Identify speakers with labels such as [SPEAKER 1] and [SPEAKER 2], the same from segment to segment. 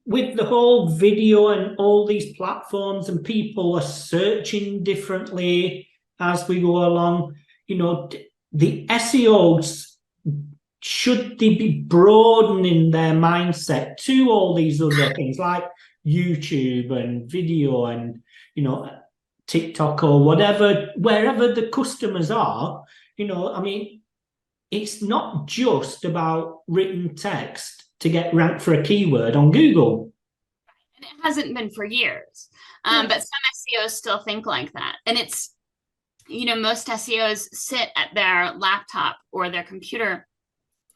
[SPEAKER 1] with the whole video and all these platforms, and people are searching differently as we go along, the SEOs, should they be broadening their mindset to all these other things like YouTube and video and, TikTok or whatever, wherever the customers are, I mean, it's not just about written text to get ranked for a keyword on Google.
[SPEAKER 2] And it hasn't been for years.
[SPEAKER 1] Yeah.
[SPEAKER 2] But some SEOs still think like that. And it's, most SEOs sit at their laptop or their computer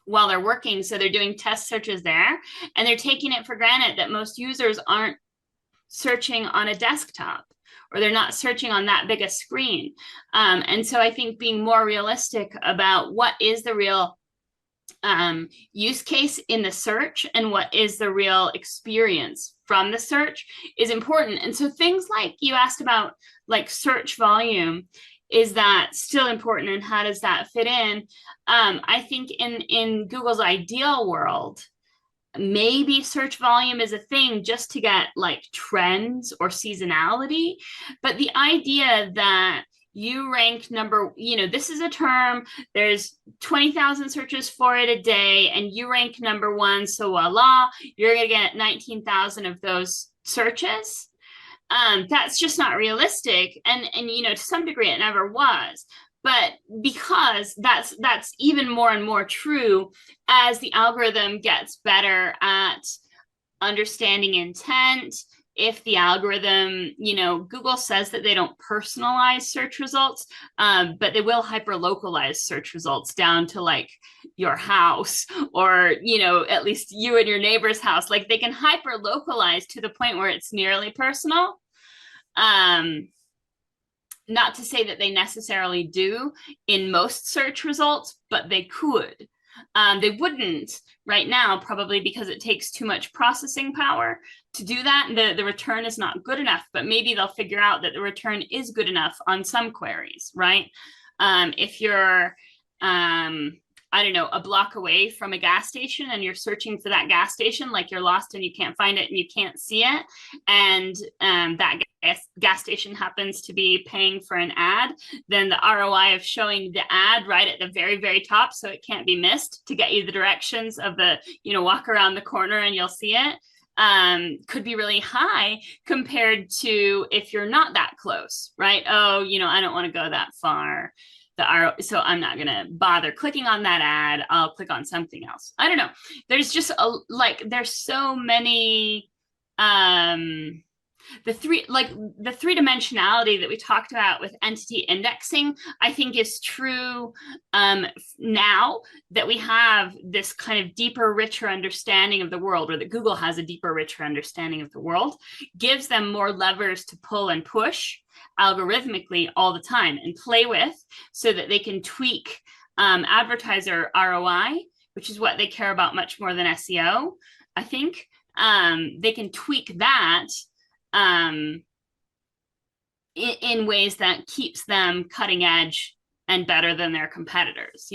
[SPEAKER 2] while they're working. So they're doing test searches there, and they're taking it for granted that most users aren't searching on a desktop, or they're not searching on that big a screen. And so I think being more realistic about what is the real use case in the search and what is the real experience from the search is important. And so things like you asked about, like search volume, is that still important, and how does that fit in? I think in Google's ideal world, maybe search volume is a thing just to get like trends or seasonality. But the idea that you rank number, this is a term, there's 20,000 searches for it a day, and you rank number one, so voila, you're going to get 19,000 of those searches. That's just not realistic. And to some degree it never was. But because that's even more and more true as the algorithm gets better at understanding intent. If the algorithm, Google says that they don't personalize search results, but they will hyper-localize search results down to like your house, or, at least you and your neighbor's house. Like they can hyper-localize to the point where it's nearly personal. Not to say that they necessarily do in most search results, but they could. They wouldn't right now, probably because it takes too much processing power to do that. The return is not good enough, but maybe they'll figure out that the return is good enough on some queries, right? If you're, I don't know, a block away from a gas station and you're searching for that gas station, like you're lost and you can't find it and you can't see it, and that gas station happens to be paying for an ad, then the ROI of showing the ad right at the very, very top so it can't be missed to get you the directions of the, walk around the corner and you'll see it, could be really high compared to if you're not that close, right? Oh, I don't want to go that far. So I'm not going to bother clicking on that ad. I'll click on something else. I don't know. There's just there's so many, the three-dimensionality that we talked about with entity indexing, I think is true now that we have this kind of deeper, richer understanding of the world, or that Google has a deeper, richer understanding of the world, gives them more levers to pull and push algorithmically all the time and play with, so that they can tweak advertiser ROI, which is what they care about much more than SEO, I think. They can tweak that in ways that keeps them cutting edge and better than their competitors,